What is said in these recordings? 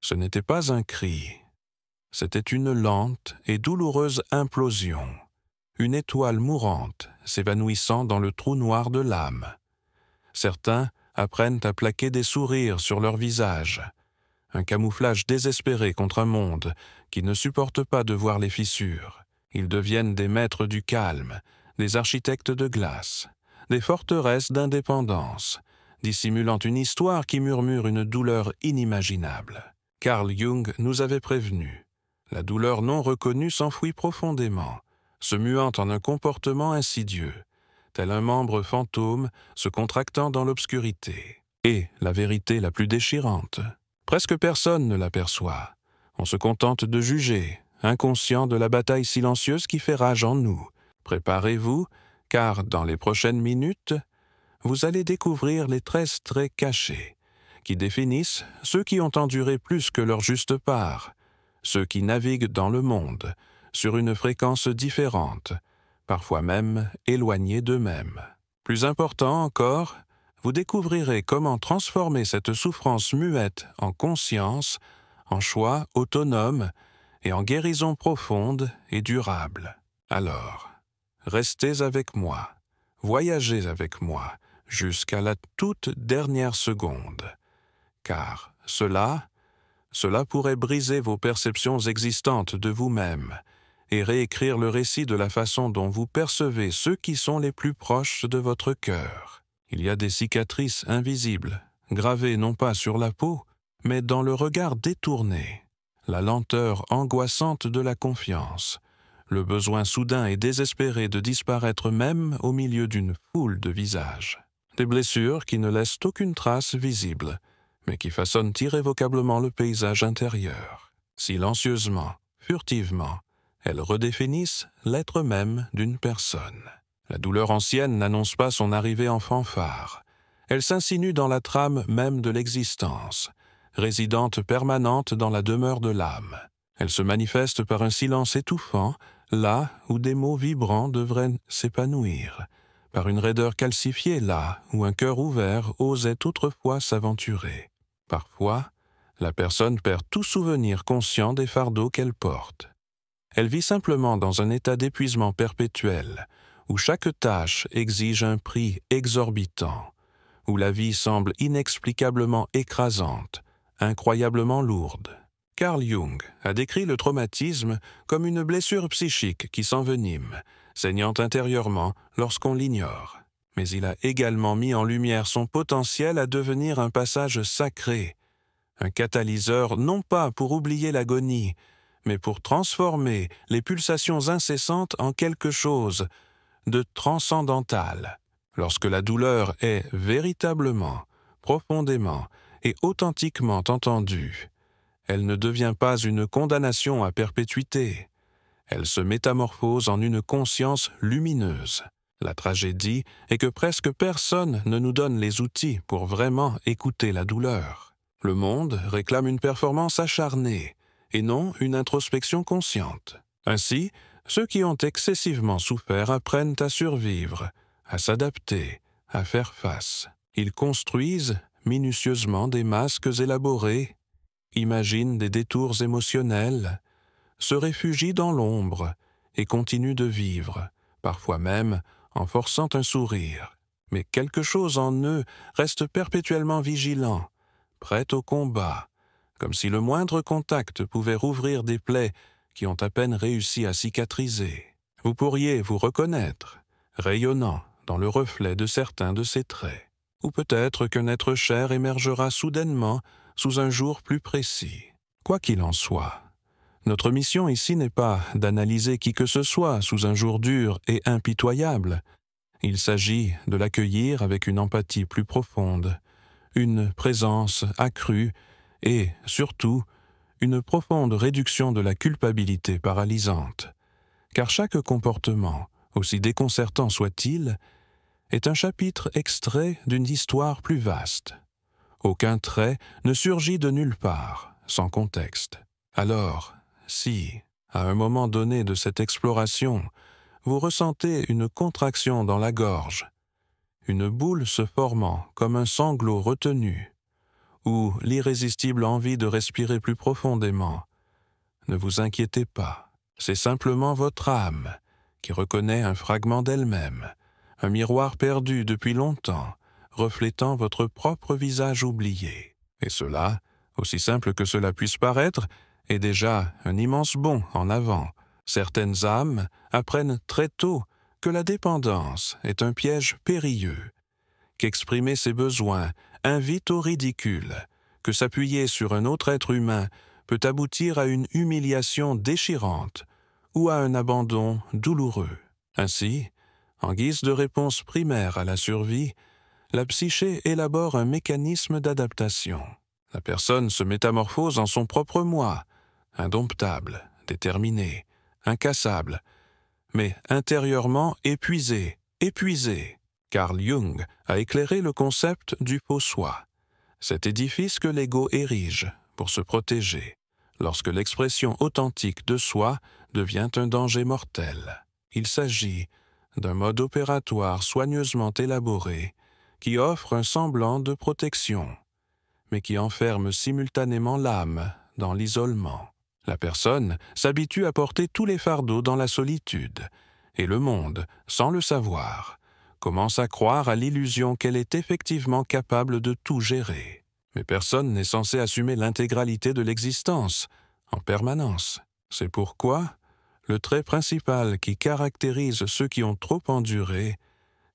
Ce n'était pas un cri, c'était une lente et douloureuse implosion, une étoile mourante s'évanouissant dans le trou noir de l'âme. Certains apprennent à plaquer des sourires sur leur visage, un camouflage désespéré contre un monde qui ne supporte pas de voir les fissures. Ils deviennent des maîtres du calme, des architectes de glace, des forteresses d'indépendance, dissimulant une histoire qui murmure une douleur inimaginable. Carl Jung nous avait prévenus. La douleur non reconnue s'enfouit profondément, se muant en un comportement insidieux, tel un membre fantôme se contractant dans l'obscurité. Et la vérité la plus déchirante, presque personne ne l'aperçoit. On se contente de juger, inconscient de la bataille silencieuse qui fait rage en nous. Préparez-vous, car dans les prochaines minutes, vous allez découvrir les 13 traits cachés, qui définissent ceux qui ont enduré plus que leur juste part, ceux qui naviguent dans le monde, sur une fréquence différente, parfois même éloignés d'eux-mêmes. Plus important encore, vous découvrirez comment transformer cette souffrance muette en conscience, en choix autonome et en guérison profonde et durable. Alors, restez avec moi, voyagez avec moi, jusqu'à la toute dernière seconde, car cela pourrait briser vos perceptions existantes de vous-même et réécrire le récit de la façon dont vous percevez ceux qui sont les plus proches de votre cœur. Il y a des cicatrices invisibles, gravées non pas sur la peau, mais dans le regard détourné, la lenteur angoissante de la confiance, le besoin soudain et désespéré de disparaître même au milieu d'une foule de visages. Des blessures qui ne laissent aucune trace visible, mais qui façonnent irrévocablement le paysage intérieur. Silencieusement, furtivement, elles redéfinissent l'être même d'une personne. La douleur ancienne n'annonce pas son arrivée en fanfare. Elle s'insinue dans la trame même de l'existence, résidente permanente dans la demeure de l'âme. Elle se manifeste par un silence étouffant, là où des mots vibrants devraient s'épanouir, par une raideur calcifiée là où un cœur ouvert osait autrefois s'aventurer. Parfois, la personne perd tout souvenir conscient des fardeaux qu'elle porte. Elle vit simplement dans un état d'épuisement perpétuel, où chaque tâche exige un prix exorbitant, où la vie semble inexplicablement écrasante, incroyablement lourde. Carl Jung a décrit le traumatisme comme une blessure psychique qui s'envenime, saignant intérieurement lorsqu'on l'ignore. Mais il a également mis en lumière son potentiel à devenir un passage sacré, un catalyseur non pas pour oublier l'agonie, mais pour transformer les pulsations incessantes en quelque chose de transcendantal. Lorsque la douleur est véritablement, profondément et authentiquement entendue, elle ne devient pas une condamnation à perpétuité. Elle se métamorphose en une conscience lumineuse. La tragédie est que presque personne ne nous donne les outils pour vraiment écouter la douleur. Le monde réclame une performance acharnée et non une introspection consciente. Ainsi, ceux qui ont excessivement souffert apprennent à survivre, à s'adapter, à faire face. Ils construisent minutieusement des masques élaborés, imaginent des détours émotionnels, se réfugient dans l'ombre et continuent de vivre, parfois même en forçant un sourire. Mais quelque chose en eux reste perpétuellement vigilant, prêt au combat, comme si le moindre contact pouvait rouvrir des plaies qui ont à peine réussi à cicatriser. Vous pourriez vous reconnaître, rayonnant dans le reflet de certains de ces traits. Ou peut-être qu'un être cher émergera soudainement sous un jour plus précis. Quoi qu'il en soit, notre mission ici n'est pas d'analyser qui que ce soit sous un jour dur et impitoyable. Il s'agit de l'accueillir avec une empathie plus profonde, une présence accrue et, surtout, une profonde réduction de la culpabilité paralysante. Car chaque comportement, aussi déconcertant soit-il, est un chapitre extrait d'une histoire plus vaste. Aucun trait ne surgit de nulle part, sans contexte. Alors, si, à un moment donné de cette exploration, vous ressentez une contraction dans la gorge, une boule se formant comme un sanglot retenu, ou l'irrésistible envie de respirer plus profondément. Ne vous inquiétez pas, c'est simplement votre âme qui reconnaît un fragment d'elle-même, un miroir perdu depuis longtemps, reflétant votre propre visage oublié. Et cela, aussi simple que cela puisse paraître, est déjà un immense bond en avant. Certaines âmes apprennent très tôt que la dépendance est un piège périlleux, qu'exprimer ses besoins invite au ridicule, que s'appuyer sur un autre être humain peut aboutir à une humiliation déchirante ou à un abandon douloureux. Ainsi, en guise de réponse primaire à la survie, la psyché élabore un mécanisme d'adaptation. La personne se métamorphose en son propre moi, indomptable, déterminé, incassable, mais intérieurement épuisé, Carl Jung a éclairé le concept du faux soi, cet édifice que l'ego érige pour se protéger, lorsque l'expression authentique de soi devient un danger mortel. Il s'agit d'un mode opératoire soigneusement élaboré qui offre un semblant de protection, mais qui enferme simultanément l'âme dans l'isolement. La personne s'habitue à porter tous les fardeaux dans la solitude, et le monde, sans le savoir, commence à croire à l'illusion qu'elle est effectivement capable de tout gérer. Mais personne n'est censé assumer l'intégralité de l'existence, en permanence. C'est pourquoi le trait principal qui caractérise ceux qui ont trop enduré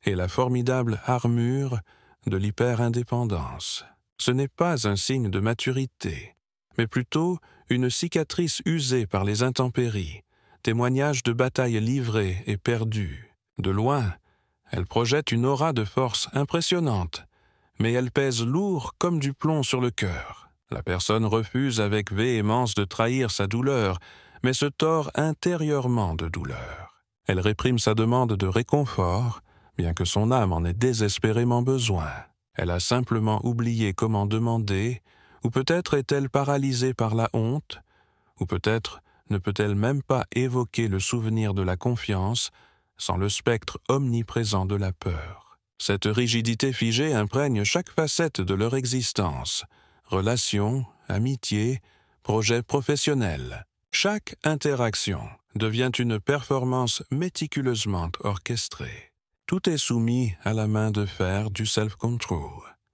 est la formidable armure de l'hyper-indépendance. Ce n'est pas un signe de maturité, mais plutôt une cicatrice usée par les intempéries, témoignage de batailles livrées et perdues. De loin, elle projette une aura de force impressionnante, mais elle pèse lourd comme du plomb sur le cœur. La personne refuse avec véhémence de trahir sa douleur, mais se tord intérieurement de douleur. Elle réprime sa demande de réconfort, bien que son âme en ait désespérément besoin. Elle a simplement oublié comment demander, ou peut-être est-elle paralysée par la honte, ou peut-être ne peut-elle même pas évoquer le souvenir de la confiance sans le spectre omniprésent de la peur. Cette rigidité figée imprègne chaque facette de leur existence, relations, amitié, projets professionnels. Chaque interaction devient une performance méticuleusement orchestrée. Tout est soumis à la main de fer du self-control.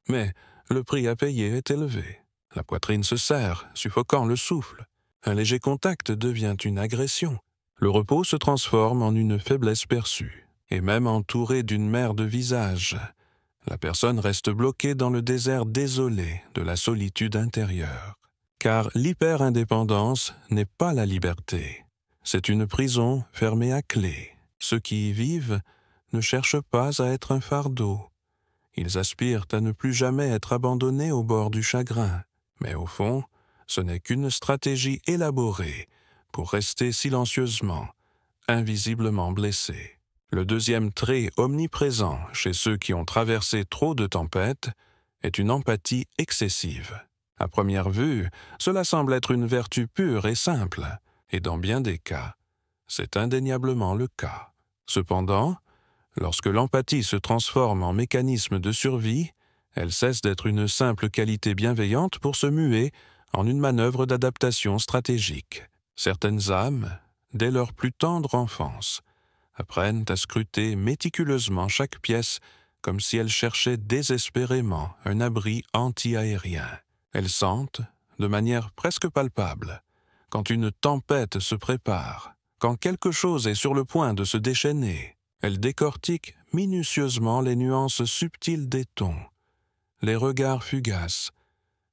Mais le prix à payer est élevé. La poitrine se serre, suffoquant le souffle. Un léger contact devient une agression. Le repos se transforme en une faiblesse perçue. Et même entourée d'une mer de visages, la personne reste bloquée dans le désert désolé de la solitude intérieure. Car l'hyper-indépendance n'est pas la liberté. C'est une prison fermée à clé. Ceux qui y vivent ne cherchent pas à être un fardeau. Ils aspirent à ne plus jamais être abandonnés au bord du chagrin. Mais au fond, ce n'est qu'une stratégie élaborée pour rester silencieusement, invisiblement blessés. Le deuxième trait omniprésent chez ceux qui ont traversé trop de tempêtes est une empathie excessive. À première vue, cela semble être une vertu pure et simple, et dans bien des cas, c'est indéniablement le cas. Cependant, lorsque l'empathie se transforme en mécanisme de survie, elle cesse d'être une simple qualité bienveillante pour se muer en une manœuvre d'adaptation stratégique. Certaines âmes, dès leur plus tendre enfance, apprennent à scruter méticuleusement chaque pièce comme si elles cherchaient désespérément un abri anti-aérien. Elles sentent, de manière presque palpable, quand une tempête se prépare, quand quelque chose est sur le point de se déchaîner. Elles décortiquent minutieusement les nuances subtiles des tons, les regards fugaces,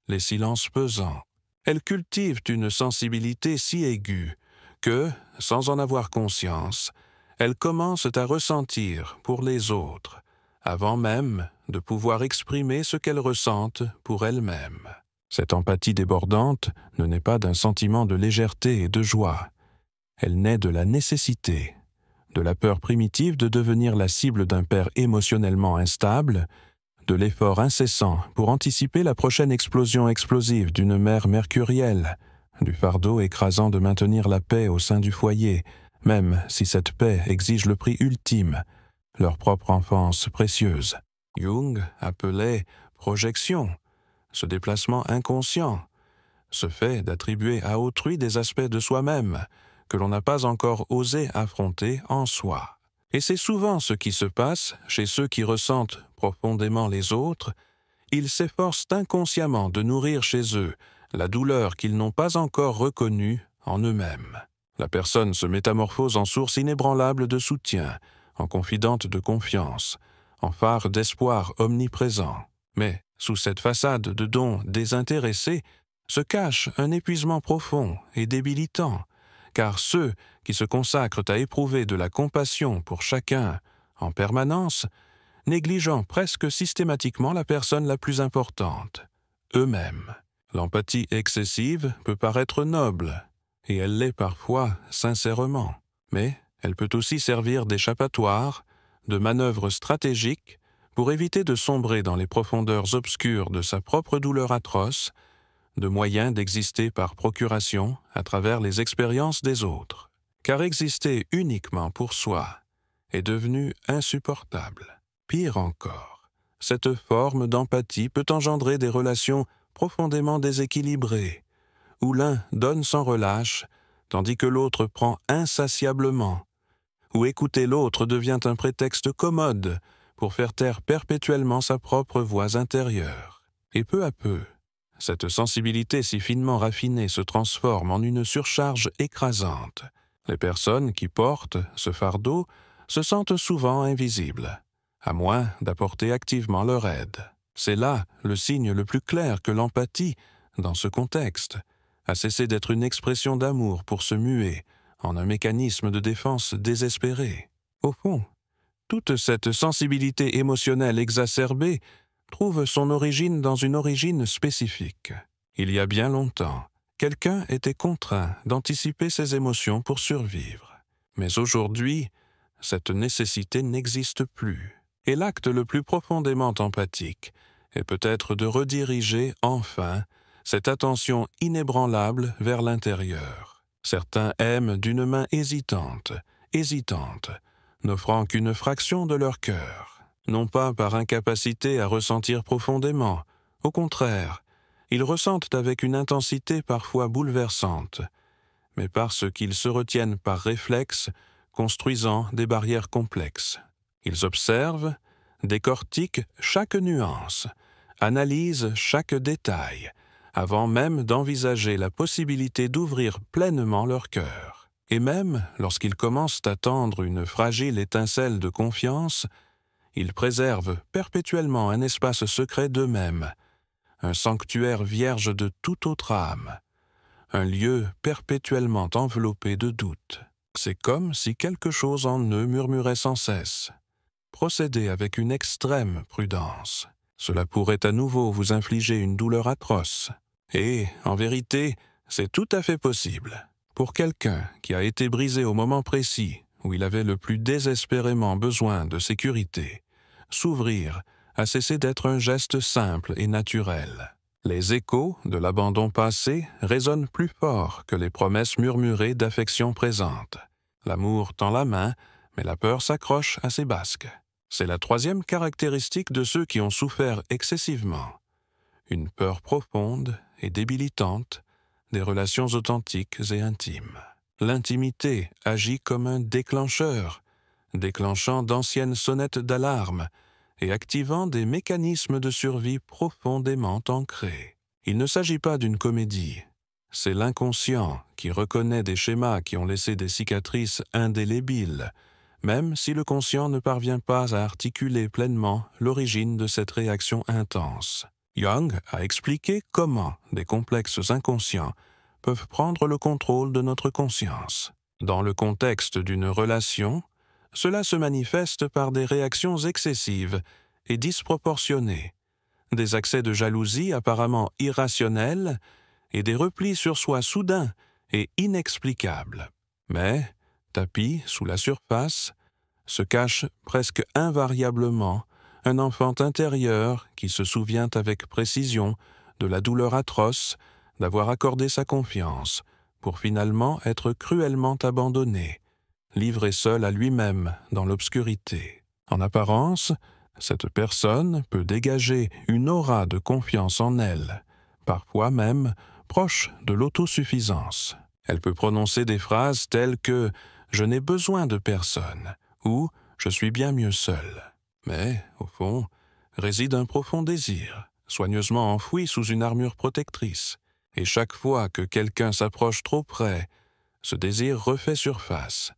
les silences pesants. Elles cultivent une sensibilité si aiguë que, sans en avoir conscience, elles commencent à ressentir pour les autres, avant même de pouvoir exprimer ce qu'elles ressentent pour elles-mêmes. Cette empathie débordante ne naît pas d'un sentiment de légèreté et de joie. Elle naît de la nécessité, de la peur primitive de devenir la cible d'un père émotionnellement instable, de l'effort incessant pour anticiper la prochaine explosion explosive d'une mère mercurielle, du fardeau écrasant de maintenir la paix au sein du foyer, même si cette paix exige le prix ultime, leur propre enfance précieuse. Jung appelait projection ce déplacement inconscient, ce fait d'attribuer à autrui des aspects de soi-même que l'on n'a pas encore osé affronter en soi. Et c'est souvent ce qui se passe chez ceux qui ressentent profondément les autres. Ils s'efforcent inconsciemment de nourrir chez eux la douleur qu'ils n'ont pas encore reconnue en eux-mêmes. La personne se métamorphose en source inébranlable de soutien, en confidente de confiance, en phare d'espoir omniprésent. Mais sous cette façade de dons désintéressés se cache un épuisement profond et débilitant, car ceux qui se consacrent à éprouver de la compassion pour chacun en permanence, négligeant presque systématiquement la personne la plus importante, eux-mêmes. L'empathie excessive peut paraître noble, et elle l'est parfois sincèrement, mais elle peut aussi servir d'échappatoire, de manœuvre stratégique pour éviter de sombrer dans les profondeurs obscures de sa propre douleur atroce, de moyen d'exister par procuration à travers les expériences des autres. Car exister uniquement pour soi est devenu insupportable. Pire encore, cette forme d'empathie peut engendrer des relations profondément déséquilibrées, où l'un donne sans relâche, tandis que l'autre prend insatiablement, où écouter l'autre devient un prétexte commode pour faire taire perpétuellement sa propre voix intérieure. Et peu à peu, cette sensibilité si finement raffinée se transforme en une surcharge écrasante. Les personnes qui portent ce fardeau se sentent souvent invisibles, à moins d'apporter activement leur aide. C'est là le signe le plus clair que l'empathie, dans ce contexte, a cessé d'être une expression d'amour pour se muer en un mécanisme de défense désespéré. Au fond, toute cette sensibilité émotionnelle exacerbée trouve son origine dans une origine spécifique. Il y a bien longtemps, quelqu'un était contraint d'anticiper ses émotions pour survivre. Mais aujourd'hui, cette nécessité n'existe plus. Et l'acte le plus profondément empathique est peut-être de rediriger enfin cette attention inébranlable vers l'intérieur. Certains aiment d'une main hésitante, n'offrant qu'une fraction de leur cœur. Non pas par incapacité à ressentir profondément, au contraire, ils ressentent avec une intensité parfois bouleversante, mais parce qu'ils se retiennent par réflexe, construisant des barrières complexes. Ils observent, décortiquent chaque nuance, analysent chaque détail, avant même d'envisager la possibilité d'ouvrir pleinement leur cœur. Et même lorsqu'ils commencent à tendre une fragile étincelle de confiance, ils préservent perpétuellement un espace secret d'eux-mêmes, un sanctuaire vierge de toute autre âme, un lieu perpétuellement enveloppé de doutes. C'est comme si quelque chose en eux murmurait sans cesse. Procédez avec une extrême prudence. Cela pourrait à nouveau vous infliger une douleur atroce. Et, en vérité, c'est tout à fait possible. Pour quelqu'un qui a été brisé au moment précis où il avait le plus désespérément besoin de sécurité, s'ouvrir a cessé d'être un geste simple et naturel. Les échos de l'abandon passé résonnent plus fort que les promesses murmurées d'affection présente. L'amour tend la main, mais la peur s'accroche à ses basques. C'est la troisième caractéristique de ceux qui ont souffert excessivement. Une peur profonde et débilitante des relations authentiques et intimes. L'intimité agit comme un déclencheur, déclenchant d'anciennes sonnettes d'alarme et activant des mécanismes de survie profondément ancrés. Il ne s'agit pas d'une comédie. C'est l'inconscient qui reconnaît des schémas qui ont laissé des cicatrices indélébiles, même si le conscient ne parvient pas à articuler pleinement l'origine de cette réaction intense. Jung a expliqué comment des complexes inconscients peuvent prendre le contrôle de notre conscience. Dans le contexte d'une relation, cela se manifeste par des réactions excessives et disproportionnées, des accès de jalousie apparemment irrationnels et des replis sur soi soudains et inexplicables. Mais, tapis sous la surface, se cache presque invariablement un enfant intérieur qui se souvient avec précision de la douleur atroce d'avoir accordé sa confiance pour finalement être cruellement abandonné, livré seul à lui-même dans l'obscurité. En apparence, Cette personne peut dégager une aura de confiance en elle, parfois même proche de l'autosuffisance. Elle peut prononcer des phrases telles que « je n'ai besoin de personne » ou « je suis bien mieux seul ». Mais, au fond, réside un profond désir, soigneusement enfoui sous une armure protectrice. Et chaque fois que quelqu'un s'approche trop près, ce désir refait surface,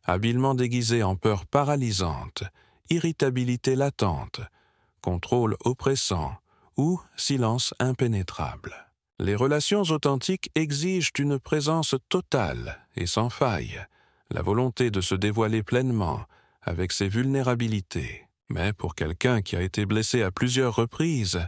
habilement déguisé en peur paralysante, irritabilité latente, contrôle oppressant ou silence impénétrable. Les relations authentiques exigent une présence totale et sans faille, la volonté de se dévoiler pleinement avec ses vulnérabilités. Mais pour quelqu'un qui a été blessé à plusieurs reprises,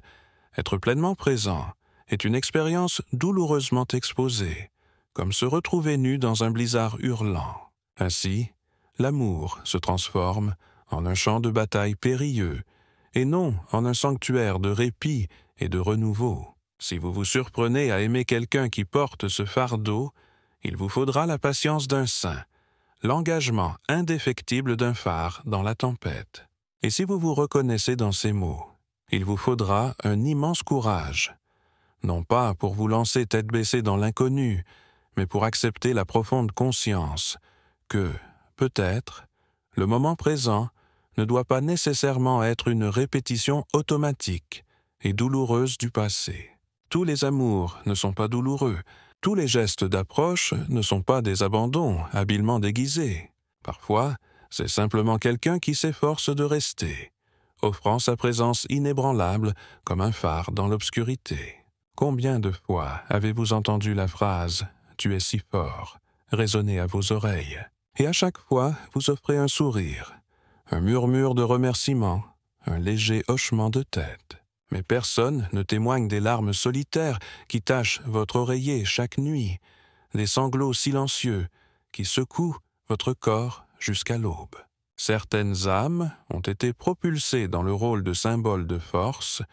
être pleinement présent est une expérience douloureusement exposée, comme se retrouver nu dans un blizzard hurlant. Ainsi, l'amour se transforme en un champ de bataille périlleux, et non en un sanctuaire de répit et de renouveau. Si vous vous surprenez à aimer quelqu'un qui porte ce fardeau, il vous faudra la patience d'un saint, l'engagement indéfectible d'un phare dans la tempête. Et si vous vous reconnaissez dans ces mots, il vous faudra un immense courage, non pas pour vous lancer tête baissée dans l'inconnu, mais pour accepter la profonde conscience que, peut-être, le moment présent ne doit pas nécessairement être une répétition automatique et douloureuse du passé. Tous les amours ne sont pas douloureux, tous les gestes d'approche ne sont pas des abandons habilement déguisés. Parfois, c'est simplement quelqu'un qui s'efforce de rester, offrant sa présence inébranlable comme un phare dans l'obscurité. Combien de fois avez-vous entendu la phrase « Tu es si fort » résonner à vos oreilles? Et à chaque fois, vous offrez un sourire, un murmure de remerciement, un léger hochement de tête. Mais personne ne témoigne des larmes solitaires qui tachent votre oreiller chaque nuit, des sanglots silencieux qui secouent votre corps jusqu'à l'aube. Certaines âmes ont été propulsées dans le rôle de symbole de force,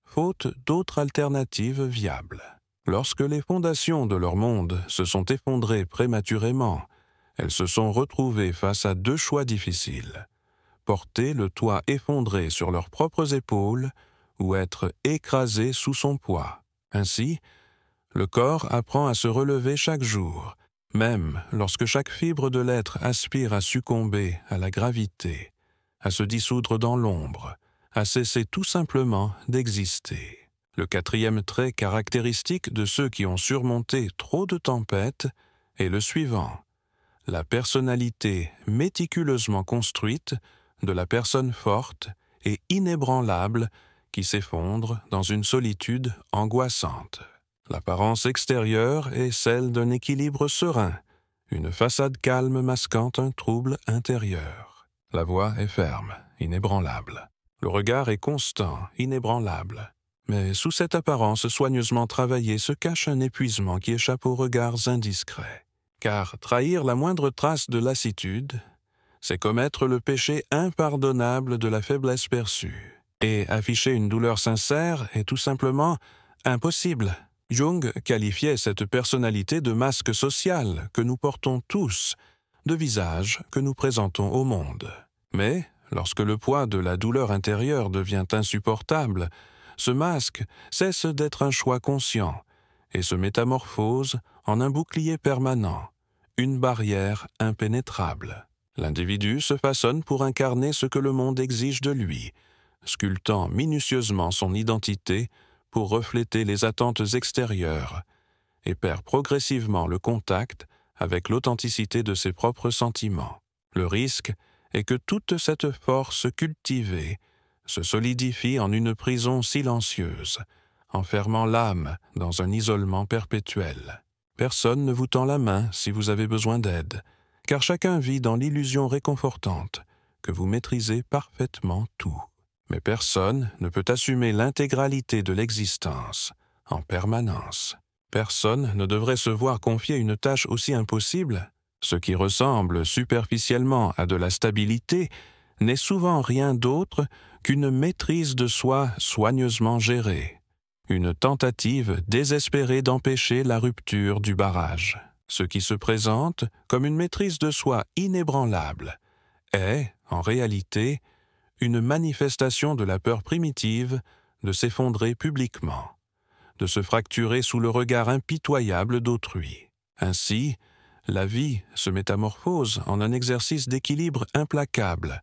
faute d'autres alternatives viables. Lorsque les fondations de leur monde se sont effondrées prématurément, elles se sont retrouvées face à deux choix difficiles: porter le toit effondré sur leurs propres épaules ou être écrasé sous son poids. Ainsi, le corps apprend à se relever chaque jour, même lorsque chaque fibre de l'être aspire à succomber à la gravité, à se dissoudre dans l'ombre, à cesser tout simplement d'exister. Le quatrième trait caractéristique de ceux qui ont surmonté trop de tempêtes est le suivant: la personnalité méticuleusement construite de la personne forte et inébranlable qui s'effondre dans une solitude angoissante. L'apparence extérieure est celle d'un équilibre serein, une façade calme masquant un trouble intérieur. La voix est ferme, inébranlable. Le regard est constant, inébranlable. Mais sous cette apparence soigneusement travaillée se cache un épuisement qui échappe aux regards indiscrets. Car trahir la moindre trace de lassitude, c'est commettre le péché impardonnable de la faiblesse perçue. Et afficher une douleur sincère est tout simplement impossible. Jung qualifiait cette personnalité de masque social que nous portons tous, de visage que nous présentons au monde. Mais, lorsque le poids de la douleur intérieure devient insupportable, ce masque cesse d'être un choix conscient et se métamorphose en un bouclier permanent, une barrière impénétrable. L'individu se façonne pour incarner ce que le monde exige de lui, sculptant minutieusement son identité pour refléter les attentes extérieures, et perd progressivement le contact avec l'authenticité de ses propres sentiments. Le risque est que toute cette force cultivée se solidifie en une prison silencieuse, enfermant l'âme dans un isolement perpétuel. Personne ne vous tend la main si vous avez besoin d'aide, car chacun vit dans l'illusion réconfortante que vous maîtrisez parfaitement tout. Mais personne ne peut assumer l'intégralité de l'existence en permanence. Personne ne devrait se voir confier une tâche aussi impossible. Ce qui ressemble superficiellement à de la stabilité n'est souvent rien d'autre qu'une maîtrise de soi soigneusement gérée, une tentative désespérée d'empêcher la rupture du barrage. Ce qui se présente comme une maîtrise de soi inébranlable est, en réalité, une manifestation de la peur primitive de s'effondrer publiquement, de se fracturer sous le regard impitoyable d'autrui. Ainsi, la vie se métamorphose en un exercice d'équilibre implacable,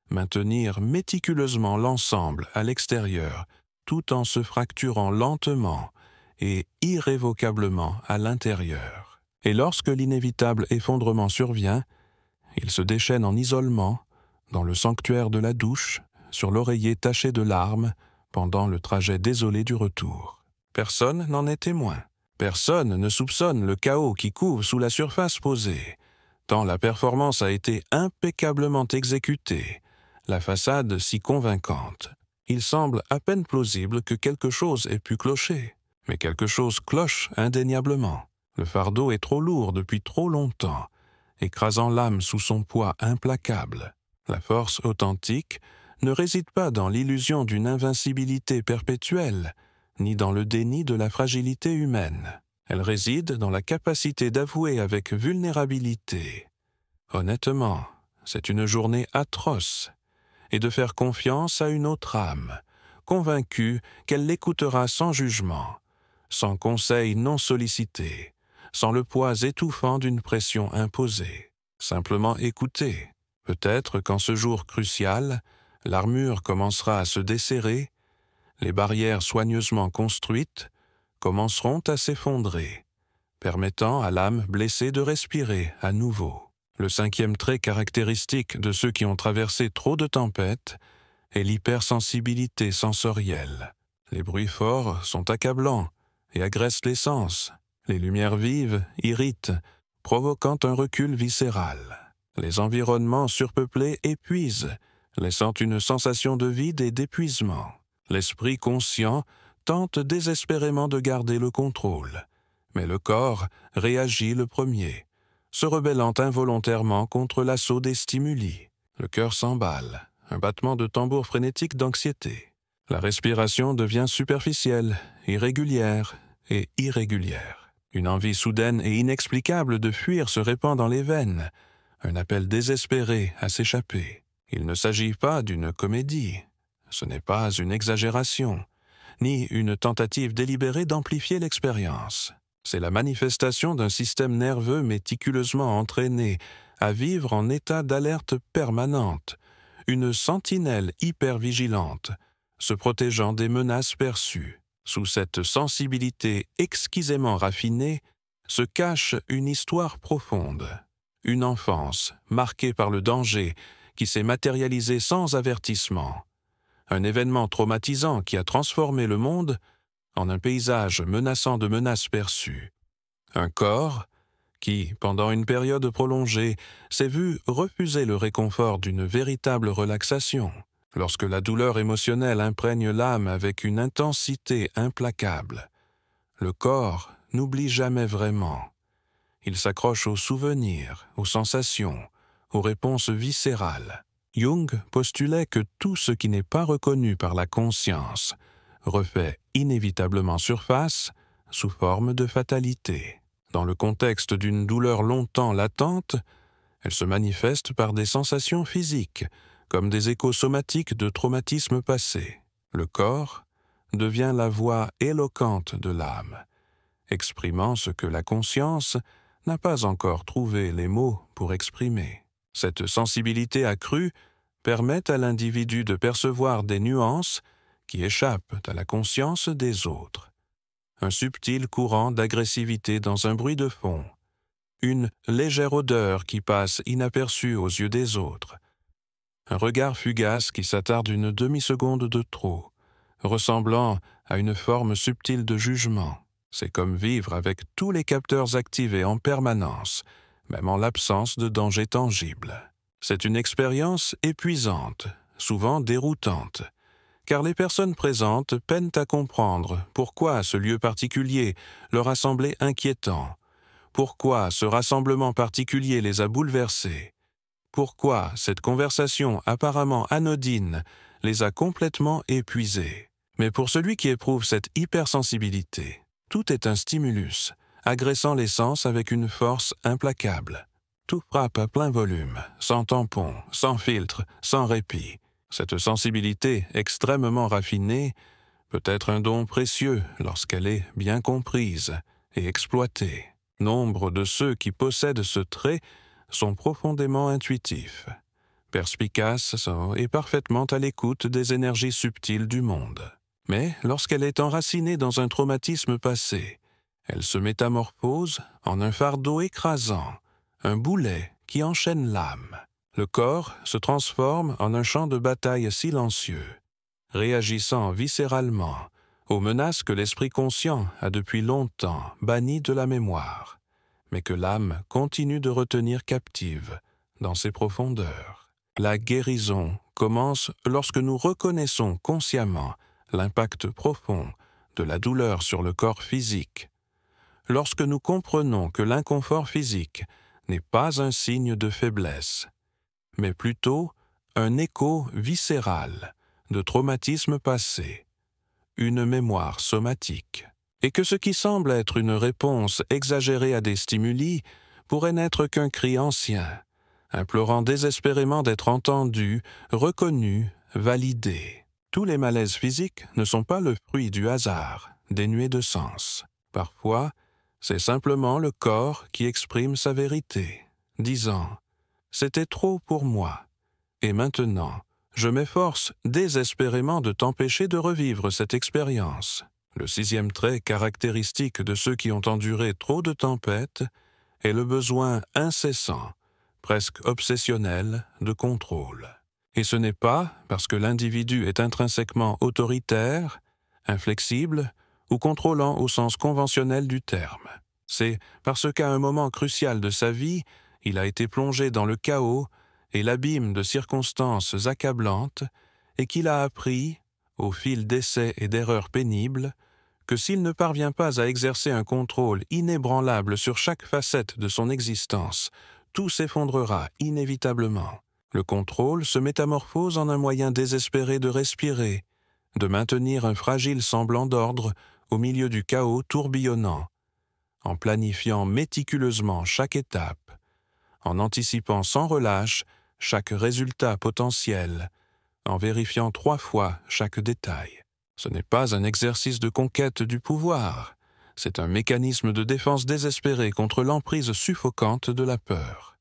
maintenir méticuleusement l'ensemble à l'extérieur, tout en se fracturant lentement et irrévocablement à l'intérieur. Et lorsque l'inévitable effondrement survient, il se déchaîne en isolement, dans le sanctuaire de la douche, sur l'oreiller taché de larmes, pendant le trajet désolé du retour. Personne n'en est témoin. Personne ne soupçonne le chaos qui couve sous la surface posée, tant la performance a été impeccablement exécutée, la façade si convaincante. Il semble à peine plausible que quelque chose ait pu clocher, mais quelque chose cloche indéniablement. Le fardeau est trop lourd depuis trop longtemps, écrasant l'âme sous son poids implacable. La force authentique ne réside pas dans l'illusion d'une invincibilité perpétuelle, ni dans le déni de la fragilité humaine. Elle réside dans la capacité d'avouer avec vulnérabilité « Honnêtement, c'est une journée atroce » et de faire confiance à une autre âme, convaincue qu'elle l'écoutera sans jugement, sans conseil non sollicité, sans le poids étouffant d'une pression imposée. Simplement écouter. Peut-être qu'en ce jour crucial, l'armure commencera à se desserrer, les barrières soigneusement construites commenceront à s'effondrer, permettant à l'âme blessée de respirer à nouveau. Le cinquième trait caractéristique de ceux qui ont traversé trop de tempêtes est l'hypersensibilité sensorielle. Les bruits forts sont accablants et agressent les sens. Les lumières vives irritent, provoquant un recul viscéral. Les environnements surpeuplés épuisent, laissant une sensation de vide et d'épuisement. L'esprit conscient tente désespérément de garder le contrôle, mais le corps réagit le premier, se rebellant involontairement contre l'assaut des stimuli. Le cœur s'emballe, un battement de tambour frénétique d'anxiété. La respiration devient superficielle, irrégulière et irrégulière. Une envie soudaine et inexplicable de fuir se répand dans les veines, un appel désespéré à s'échapper. Il ne s'agit pas d'une comédie, ce n'est pas une exagération, ni une tentative délibérée d'amplifier l'expérience. C'est la manifestation d'un système nerveux méticuleusement entraîné à vivre en état d'alerte permanente, une sentinelle hypervigilante, se protégeant des menaces perçues. Sous cette sensibilité exquisément raffinée se cache une histoire profonde, une enfance marquée par le danger qui s'est matérialisée sans avertissement, un événement traumatisant qui a transformé le monde en un paysage menaçant de menaces perçues. Un corps qui, pendant une période prolongée, s'est vu refuser le réconfort d'une véritable relaxation, lorsque la douleur émotionnelle imprègne l'âme avec une intensité implacable. Le corps n'oublie jamais vraiment. Il s'accroche aux souvenirs, aux sensations, aux réponses viscérales. Jung postulait que tout ce qui n'est pas reconnu par la conscience refait inévitablement surface sous forme de fatalité. Dans le contexte d'une douleur longtemps latente, elle se manifeste par des sensations physiques, comme des échos somatiques de traumatismes passés. Le corps devient la voix éloquente de l'âme, exprimant ce que la conscience n'a pas encore trouvé les mots pour exprimer. Cette sensibilité accrue permet à l'individu de percevoir des nuances qui échappent à la conscience des autres. Un subtil courant d'agressivité dans un bruit de fond, une légère odeur qui passe inaperçue aux yeux des autres, un regard fugace qui s'attarde une demi-seconde de trop, ressemblant à une forme subtile de jugement. C'est comme vivre avec tous les capteurs activés en permanence, même en l'absence de danger tangible. C'est une expérience épuisante, souvent déroutante, car les personnes présentes peinent à comprendre pourquoi ce lieu particulier leur a semblé inquiétant, pourquoi ce rassemblement particulier les a bouleversés, pourquoi cette conversation apparemment anodine les a complètement épuisés. Mais pour celui qui éprouve cette hypersensibilité, tout est un stimulus, agressant les sens avec une force implacable. Tout frappe à plein volume, sans tampon, sans filtre, sans répit. Cette sensibilité extrêmement raffinée peut être un don précieux lorsqu'elle est bien comprise et exploitée. Nombre de ceux qui possèdent ce trait sont profondément intuitifs, perspicaces et parfaitement à l'écoute des énergies subtiles du monde. Mais lorsqu'elle est enracinée dans un traumatisme passé, elle se métamorphose en un fardeau écrasant, un boulet qui enchaîne l'âme. Le corps se transforme en un champ de bataille silencieux, réagissant viscéralement aux menaces que l'esprit conscient a depuis longtemps bannies de la mémoire, mais que l'âme continue de retenir captive dans ses profondeurs. La guérison commence lorsque nous reconnaissons consciemment l'impact profond de la douleur sur le corps physique, lorsque nous comprenons que l'inconfort physique n'est pas un signe de faiblesse, mais plutôt un écho viscéral de traumatismes passés, une mémoire somatique, et que ce qui semble être une réponse exagérée à des stimuli pourrait n'être qu'un cri ancien, implorant désespérément d'être entendu, reconnu, validé. Tous les malaises physiques ne sont pas le fruit du hasard, dénués de sens. Parfois, c'est simplement le corps qui exprime sa vérité, disant « C'était trop pour moi, et maintenant, je m'efforce désespérément de t'empêcher de revivre cette expérience. » Le 6e trait caractéristique de ceux qui ont enduré trop de tempêtes est le besoin incessant, presque obsessionnel, de contrôle. Et ce n'est pas parce que l'individu est intrinsèquement autoritaire, inflexible ou contrôlant au sens conventionnel du terme. C'est parce qu'à un moment crucial de sa vie, il a été plongé dans le chaos et l'abîme de circonstances accablantes et qu'il a appris, au fil d'essais et d'erreurs pénibles, que s'il ne parvient pas à exercer un contrôle inébranlable sur chaque facette de son existence, tout s'effondrera inévitablement. Le contrôle se métamorphose en un moyen désespéré de respirer, de maintenir un fragile semblant d'ordre au milieu du chaos tourbillonnant, en planifiant méticuleusement chaque étape, en anticipant sans relâche chaque résultat potentiel, en vérifiant 3 fois chaque détail. Ce n'est pas un exercice de conquête du pouvoir, c'est un mécanisme de défense désespéré contre l'emprise suffocante de la peur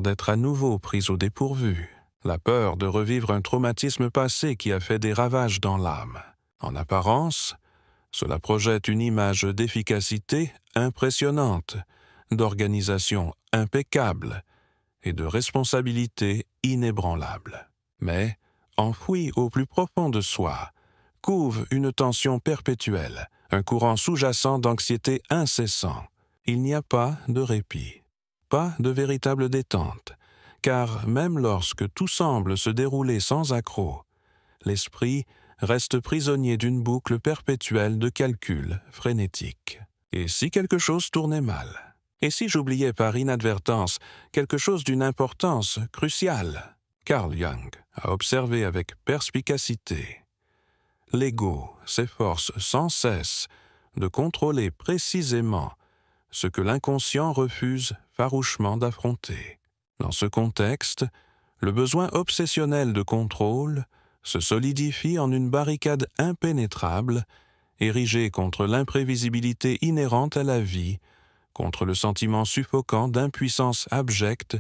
d'être à nouveau prise au dépourvu, la peur de revivre un traumatisme passé qui a fait des ravages dans l'âme. En apparence, cela projette une image d'efficacité impressionnante, d'organisation impeccable et de responsabilité inébranlable. Mais, enfoui au plus profond de soi, couve une tension perpétuelle, un courant sous-jacent d'anxiété incessant. Il n'y a pas de répit, pas de véritable détente, car même lorsque tout semble se dérouler sans accroc, l'esprit reste prisonnier d'une boucle perpétuelle de calculs frénétiques. Et si quelque chose tournait mal? Et si j'oubliais par inadvertance quelque chose d'une importance cruciale? Carl Jung a observé avec perspicacité. L'ego s'efforce sans cesse de contrôler précisément ce que l'inconscient refuse farouchement d'affronter. Dans ce contexte, le besoin obsessionnel de contrôle se solidifie en une barricade impénétrable, érigée contre l'imprévisibilité inhérente à la vie, contre le sentiment suffocant d'impuissance abjecte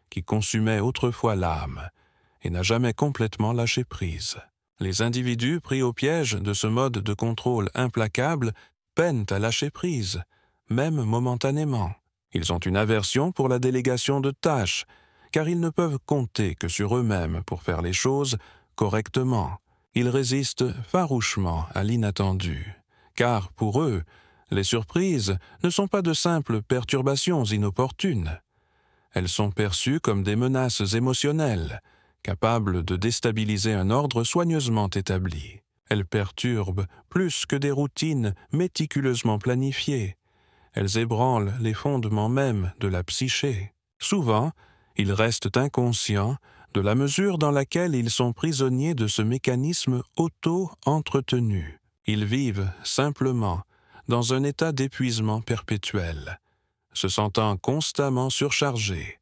qui consumait autrefois l'âme et n'a jamais complètement lâché prise. Les individus pris au piège de ce mode de contrôle implacable peinent à lâcher prise, même momentanément. Ils ont une aversion pour la délégation de tâches, car ils ne peuvent compter que sur eux-mêmes pour faire les choses correctement. Ils résistent farouchement à l'inattendu, car pour eux, les surprises ne sont pas de simples perturbations inopportunes. Elles sont perçues comme des menaces émotionnelles, capables de déstabiliser un ordre soigneusement établi. Elles perturbent plus que des routines méticuleusement planifiées. Elles ébranlent les fondements même de la psyché. Souvent, ils restent inconscients de la mesure dans laquelle ils sont prisonniers de ce mécanisme auto-entretenu. Ils vivent simplement dans un état d'épuisement perpétuel, se sentant constamment surchargés,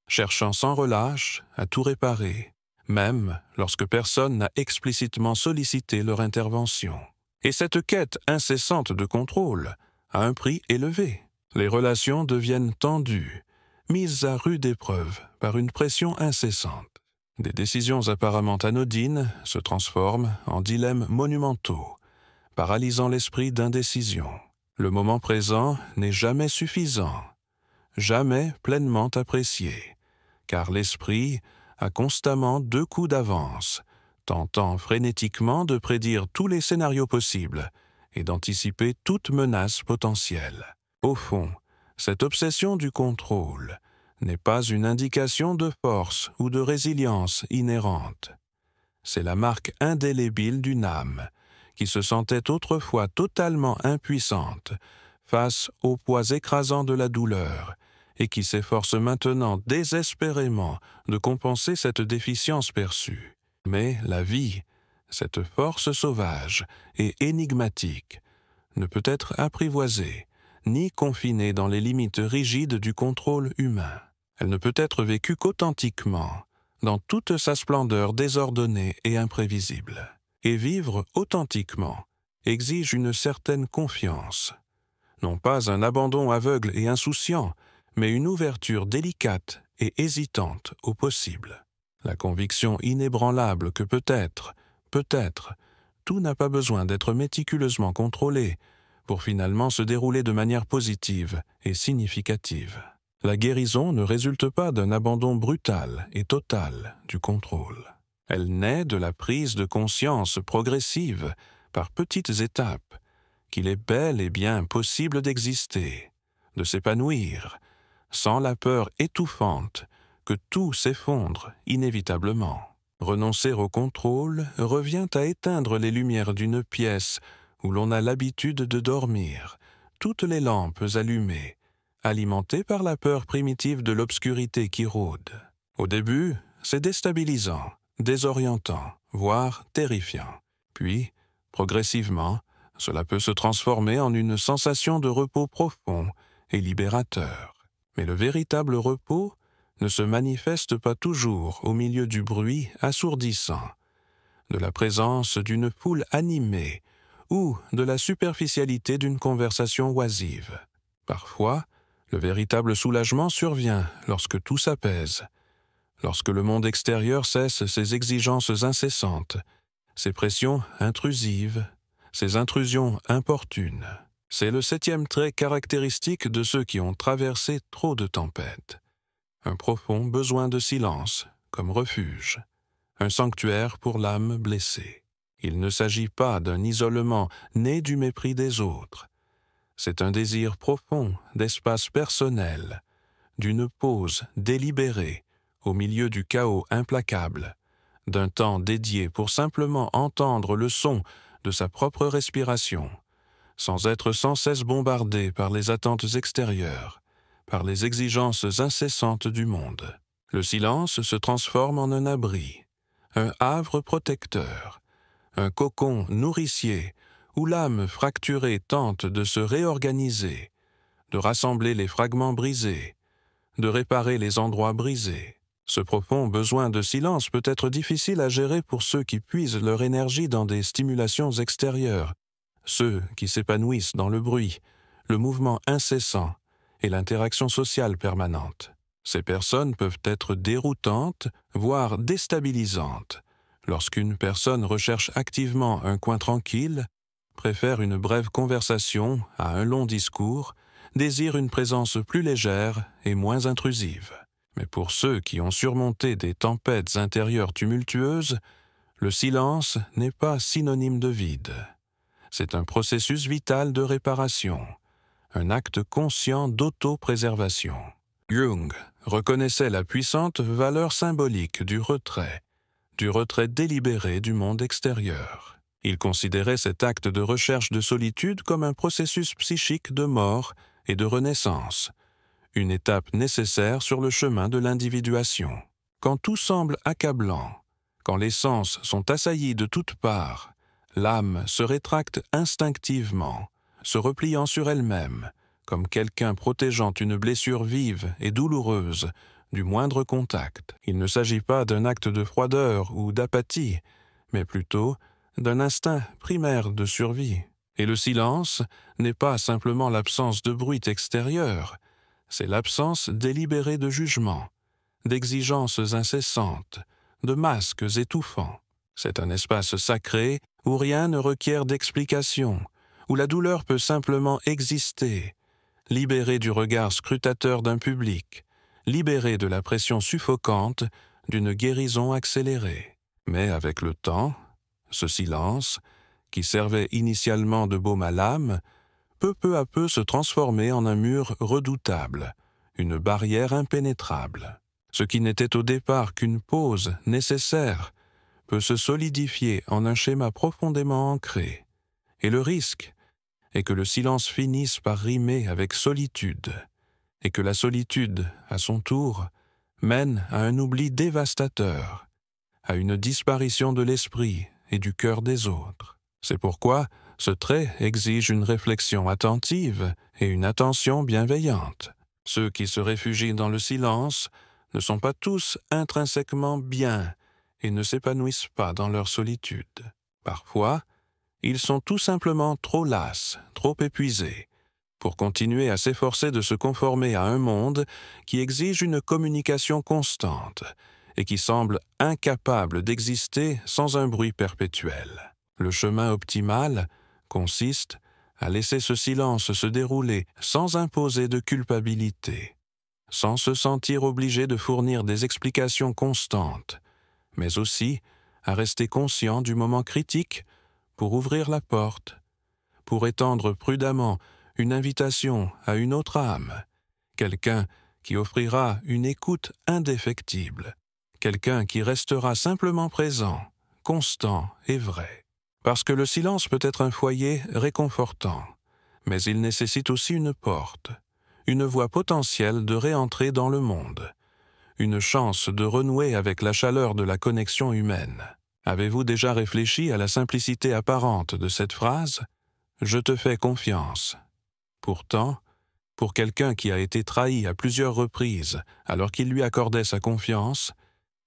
cherchant sans relâche à tout réparer, même lorsque personne n'a explicitement sollicité leur intervention. Et cette quête incessante de contrôle a un prix élevé. Les relations deviennent tendues, mises à rude épreuve par une pression incessante. Des décisions apparemment anodines se transforment en dilemmes monumentaux, paralysant l'esprit d'indécision. Le moment présent n'est jamais suffisant, jamais pleinement apprécié, car l'esprit a constamment 2 coups d'avance, tentant frénétiquement de prédire tous les scénarios possibles et d'anticiper toute menace potentielle. Au fond, cette obsession du contrôle n'est pas une indication de force ou de résilience inhérente. C'est la marque indélébile d'une âme qui se sentait autrefois totalement impuissante face au poids écrasant de la douleur et qui s'efforce maintenant désespérément de compenser cette déficience perçue. Mais la vie, cette force sauvage et énigmatique, ne peut être apprivoisée ni confinée dans les limites rigides du contrôle humain. Elle ne peut être vécue qu'authentiquement, dans toute sa splendeur désordonnée et imprévisible. Et vivre authentiquement exige une certaine confiance. Non pas un abandon aveugle et insouciant, mais une ouverture délicate et hésitante au possible. La conviction inébranlable que peut-être, tout n'a pas besoin d'être méticuleusement contrôlé pour finalement se dérouler de manière positive et significative. La guérison ne résulte pas d'un abandon brutal et total du contrôle. Elle naît de la prise de conscience progressive, par petites étapes, qu'il est bel et bien possible d'exister, de s'épanouir, sans la peur étouffante que tout s'effondre inévitablement. Renoncer au contrôle revient à éteindre les lumières d'une pièce où l'on a l'habitude de dormir, toutes les lampes allumées, alimentées par la peur primitive de l'obscurité qui rôde. Au début, c'est déstabilisant, désorientant, voire terrifiant. Puis, progressivement, cela peut se transformer en une sensation de repos profond et libérateur. Mais le véritable repos ne se manifeste pas toujours au milieu du bruit assourdissant, de la présence d'une foule animée ou de la superficialité d'une conversation oisive. Parfois, le véritable soulagement survient lorsque tout s'apaise, lorsque le monde extérieur cesse ses exigences incessantes, ses pressions intrusives, ses intrusions importunes. C'est le 7e trait caractéristique de ceux qui ont traversé trop de tempêtes. Un profond besoin de silence, comme refuge, un sanctuaire pour l'âme blessée. Il ne s'agit pas d'un isolement né du mépris des autres. C'est un désir profond d'espace personnel, d'une pause délibérée au milieu du chaos implacable, d'un temps dédié pour simplement entendre le son de sa propre respiration, sans être sans cesse bombardé par les attentes extérieures, par les exigences incessantes du monde. Le silence se transforme en un abri, un havre protecteur, un cocon nourricier où l'âme fracturée tente de se réorganiser, de rassembler les fragments brisés, de réparer les endroits brisés. Ce profond besoin de silence peut être difficile à gérer pour ceux qui puisent leur énergie dans des stimulations extérieures, ceux qui s'épanouissent dans le bruit, le mouvement incessant et l'interaction sociale permanente. Ces personnes peuvent être déroutantes, voire déstabilisantes, lorsqu'une personne recherche activement un coin tranquille, préfère une brève conversation à un long discours, désire une présence plus légère et moins intrusive. Mais pour ceux qui ont surmonté des tempêtes intérieures tumultueuses, le silence n'est pas synonyme de vide. C'est un processus vital de réparation, un acte conscient d'auto-préservation. Jung reconnaissait la puissante valeur symbolique du retrait délibéré du monde extérieur. Il considérait cet acte de recherche de solitude comme un processus psychique de mort et de renaissance, une étape nécessaire sur le chemin de l'individuation. Quand tout semble accablant, quand les sens sont assaillis de toutes parts, l'âme se rétracte instinctivement, se repliant sur elle-même, comme quelqu'un protégeant une blessure vive et douloureuse du moindre contact. Il ne s'agit pas d'un acte de froideur ou d'apathie, mais plutôt d'un instinct primaire de survie. Et le silence n'est pas simplement l'absence de bruit extérieur, c'est l'absence délibérée de jugement, d'exigences incessantes, de masques étouffants. C'est un espace sacré où rien ne requiert d'explication, où la douleur peut simplement exister, libérée du regard scrutateur d'un public, libérée de la pression suffocante d'une guérison accélérée. Mais avec le temps, ce silence, qui servait initialement de baume à l'âme, peut peu à peu se transformer en un mur redoutable, une barrière impénétrable. Ce qui n'était au départ qu'une pause nécessaire peut se solidifier en un schéma profondément ancré. Et le risque est que le silence finisse par rimer avec solitude, et que la solitude, à son tour, mène à un oubli dévastateur, à une disparition de l'esprit et du cœur des autres. C'est pourquoi ce trait exige une réflexion attentive et une attention bienveillante. Ceux qui se réfugient dans le silence ne sont pas tous intrinsèquement bien et ne s'épanouissent pas dans leur solitude. Parfois, ils sont tout simplement trop lasses, trop épuisés, pour continuer à s'efforcer de se conformer à un monde qui exige une communication constante et qui semble incapable d'exister sans un bruit perpétuel. Le chemin optimal consiste à laisser ce silence se dérouler sans imposer de culpabilité, sans se sentir obligé de fournir des explications constantes, mais aussi à rester conscient du moment critique pour ouvrir la porte, pour étendre prudemment une invitation à une autre âme, quelqu'un qui offrira une écoute indéfectible, quelqu'un qui restera simplement présent, constant et vrai. Parce que le silence peut être un foyer réconfortant, mais il nécessite aussi une porte, une voie potentielle de réentrer dans le monde, une chance de renouer avec la chaleur de la connexion humaine. Avez-vous déjà réfléchi à la simplicité apparente de cette phrase « Je te fais confiance ». Pourtant, pour quelqu'un qui a été trahi à plusieurs reprises alors qu'il lui accordait sa confiance,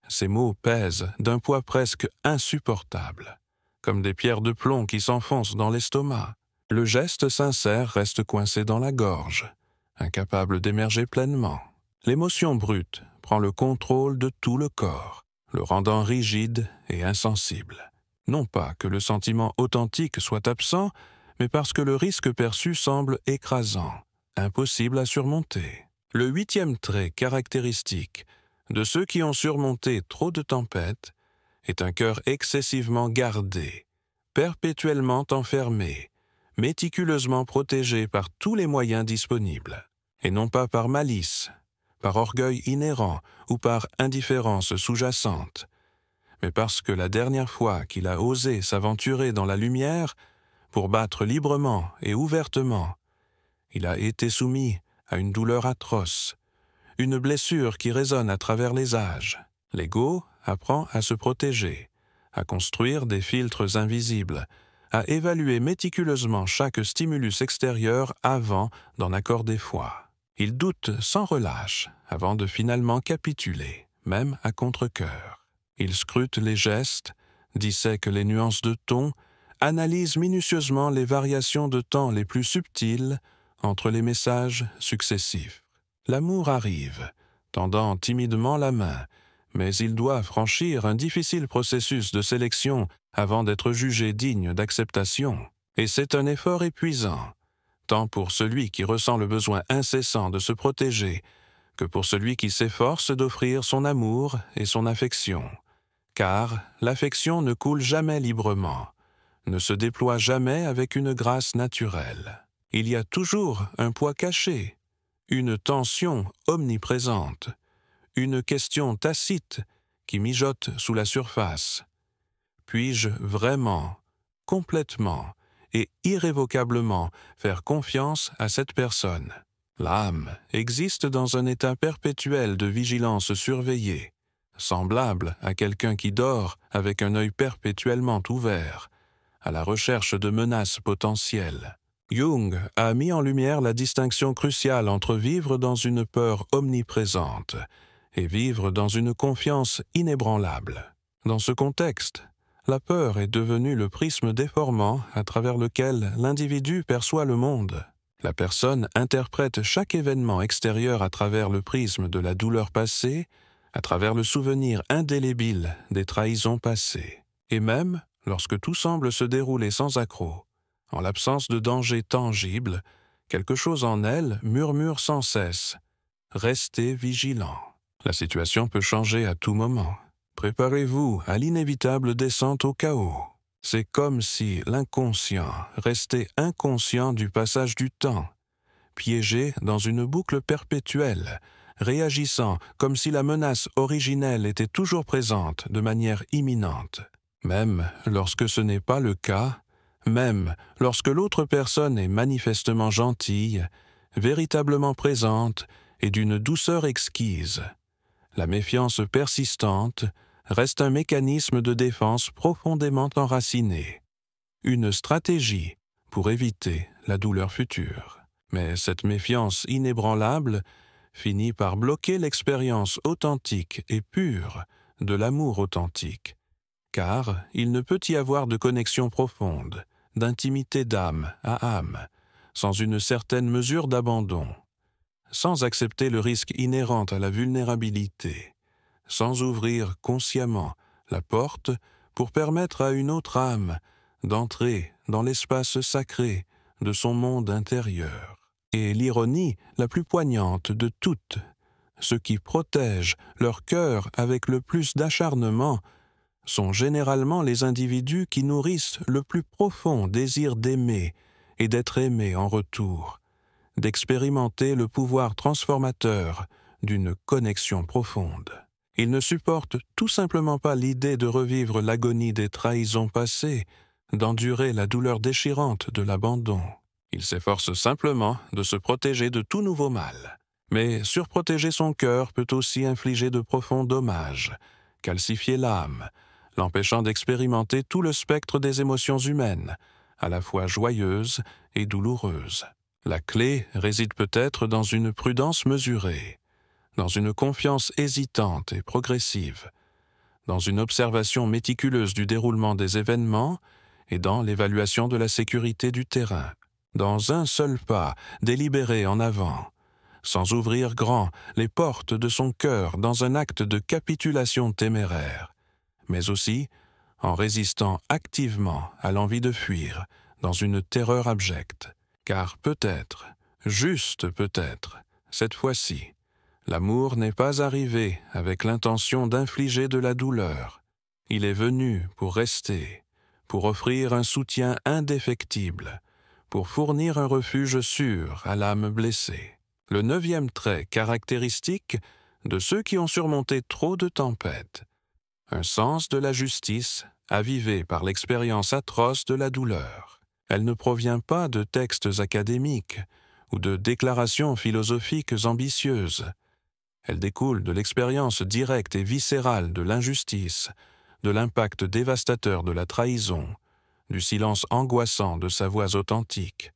ces mots pèsent d'un poids presque insupportable, comme des pierres de plomb qui s'enfoncent dans l'estomac. Le geste sincère reste coincé dans la gorge, incapable d'émerger pleinement. L'émotion brute prend le contrôle de tout le corps, le rendant rigide et insensible. Non pas que le sentiment authentique soit absent, mais parce que le risque perçu semble écrasant, impossible à surmonter. Le 8e trait caractéristique de ceux qui ont surmonté trop de tempêtes est un cœur excessivement gardé, perpétuellement enfermé, méticuleusement protégé par tous les moyens disponibles, et non pas par malice, par orgueil inhérent ou par indifférence sous-jacente, mais parce que la dernière fois qu'il a osé s'aventurer dans la lumière pour battre librement et ouvertement, il a été soumis à une douleur atroce, une blessure qui résonne à travers les âges. L'ego apprend à se protéger, à construire des filtres invisibles, à évaluer méticuleusement chaque stimulus extérieur avant d'en accorder foi. Il doute sans relâche avant de finalement capituler, même à contre-cœur. Il scrute les gestes, dissèque les nuances de ton, analyse minutieusement les variations de temps les plus subtiles entre les messages successifs. L'amour arrive, tendant timidement la main, mais il doit franchir un difficile processus de sélection avant d'être jugé digne d'acceptation. Et c'est un effort épuisant, tant pour celui qui ressent le besoin incessant de se protéger que pour celui qui s'efforce d'offrir son amour et son affection. Car l'affection ne coule jamais librement, ne se déploie jamais avec une grâce naturelle. Il y a toujours un poids caché, une tension omniprésente, une question tacite qui mijote sous la surface. Puis-je vraiment, complètement et irrévocablement faire confiance à cette personne? L'âme existe dans un état perpétuel de vigilance surveillée, semblable à quelqu'un qui dort avec un œil perpétuellement ouvert, à la recherche de menaces potentielles. Jung a mis en lumière la distinction cruciale entre vivre dans une peur omniprésente et vivre dans une confiance inébranlable. Dans ce contexte, la peur est devenue le prisme déformant à travers lequel l'individu perçoit le monde. La personne interprète chaque événement extérieur à travers le prisme de la douleur passée, à travers le souvenir indélébile des trahisons passées. Et même, lorsque tout semble se dérouler sans accroc, en l'absence de danger tangible, quelque chose en elle murmure sans cesse « Restez vigilant ». La situation peut changer à tout moment. Préparez-vous à l'inévitable descente au chaos. C'est comme si l'inconscient restait inconscient du passage du temps, piégé dans une boucle perpétuelle, réagissant comme si la menace originelle était toujours présente de manière imminente. Même lorsque ce n'est pas le cas, même lorsque l'autre personne est manifestement gentille, véritablement présente et d'une douceur exquise, la méfiance persistante reste un mécanisme de défense profondément enraciné, une stratégie pour éviter la douleur future. Mais cette méfiance inébranlable finit par bloquer l'expérience authentique et pure de l'amour authentique, car il ne peut y avoir de connexion profonde, d'intimité d'âme à âme, sans une certaine mesure d'abandon, sans accepter le risque inhérent à la vulnérabilité, sans ouvrir consciemment la porte pour permettre à une autre âme d'entrer dans l'espace sacré de son monde intérieur. Et l'ironie la plus poignante de toutes, ceux qui protègent leur cœur avec le plus d'acharnement sont généralement les individus qui nourrissent le plus profond désir d'aimer et d'être aimés en retour, d'expérimenter le pouvoir transformateur d'une connexion profonde. Ils ne supportent tout simplement pas l'idée de revivre l'agonie des trahisons passées, d'endurer la douleur déchirante de l'abandon. Ils s'efforcent simplement de se protéger de tout nouveau mal. Mais surprotéger son cœur peut aussi infliger de profonds dommages, calcifier l'âme, l'empêchant d'expérimenter tout le spectre des émotions humaines, à la fois joyeuses et douloureuses. La clé réside peut-être dans une prudence mesurée, dans une confiance hésitante et progressive, dans une observation méticuleuse du déroulement des événements et dans l'évaluation de la sécurité du terrain, dans un seul pas délibéré en avant, sans ouvrir grand les portes de son cœur dans un acte de capitulation téméraire, mais aussi en résistant activement à l'envie de fuir dans une terreur abjecte. Car peut-être, juste peut-être, cette fois-ci, l'amour n'est pas arrivé avec l'intention d'infliger de la douleur. Il est venu pour rester, pour offrir un soutien indéfectible, pour fournir un refuge sûr à l'âme blessée. Le 9e trait caractéristique de ceux qui ont surmonté trop de tempêtes, un sens de la justice avivé par l'expérience atroce de la douleur. Elle ne provient pas de textes académiques ou de déclarations philosophiques ambitieuses. Elle découle de l'expérience directe et viscérale de l'injustice, de l'impact dévastateur de la trahison, du silence angoissant de sa voix authentique,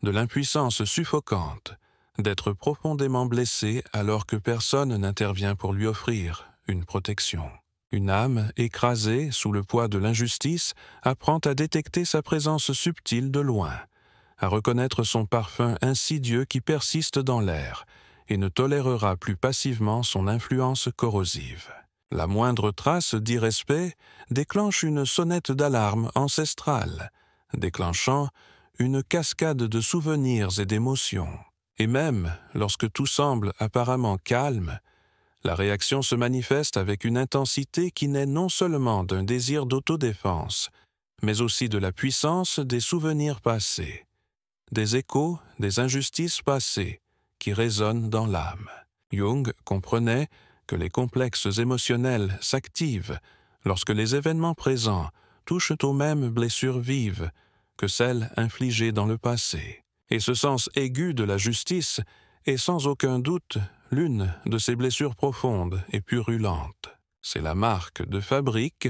de l'impuissance suffocante d'être profondément blessé alors que personne n'intervient pour lui offrir une protection. Une âme écrasée sous le poids de l'injustice apprend à détecter sa présence subtile de loin, à reconnaître son parfum insidieux qui persiste dans l'air et ne tolérera plus passivement son influence corrosive. La moindre trace d'irrespect déclenche une sonnette d'alarme ancestrale, déclenchant une cascade de souvenirs et d'émotions. Et même lorsque tout semble apparemment calme, la réaction se manifeste avec une intensité qui naît non seulement d'un désir d'autodéfense, mais aussi de la puissance des souvenirs passés, des échos des injustices passées qui résonnent dans l'âme. Jung comprenait que les complexes émotionnels s'activent lorsque les événements présents touchent aux mêmes blessures vives que celles infligées dans le passé. Et ce sens aigu de la justice est sans aucun doute l'une de ces blessures profondes et purulentes. C'est la marque de fabrique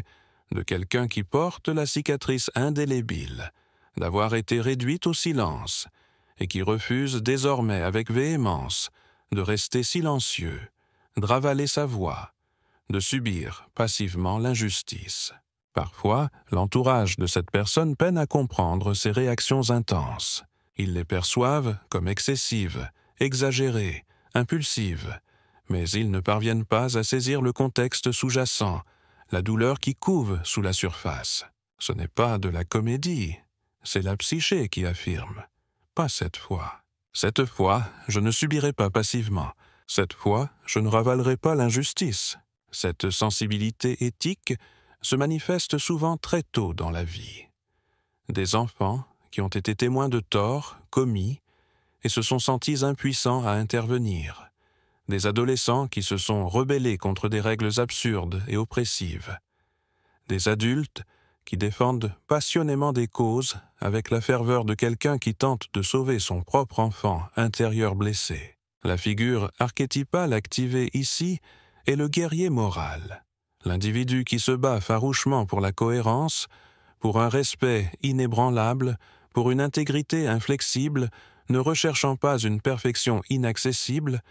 de quelqu'un qui porte la cicatrice indélébile d'avoir été réduite au silence et qui refuse désormais avec véhémence de rester silencieux, de ravaler sa voix, de subir passivement l'injustice. Parfois, l'entourage de cette personne peine à comprendre ces réactions intenses. Ils les perçoivent comme excessives, exagérées, impulsives, mais ils ne parviennent pas à saisir le contexte sous-jacent, la douleur qui couve sous la surface. Ce n'est pas de la comédie, c'est la psyché qui affirme. Pas cette fois. Cette fois, je ne subirai pas passivement. Cette fois, je ne ravalerai pas l'injustice. Cette sensibilité éthique se manifeste souvent très tôt dans la vie. Des enfants qui ont été témoins de torts commis et se sont sentis impuissants à intervenir. Des adolescents qui se sont rebellés contre des règles absurdes et oppressives. Des adultes qui défendent passionnément des causes avec la ferveur de quelqu'un qui tente de sauver son propre enfant intérieur blessé. La figure archétypale activée ici est le guerrier moral, l'individu qui se bat farouchement pour la cohérence, pour un respect inébranlable, pour une intégrité inflexible, ne recherchant pas une perfection inaccessible,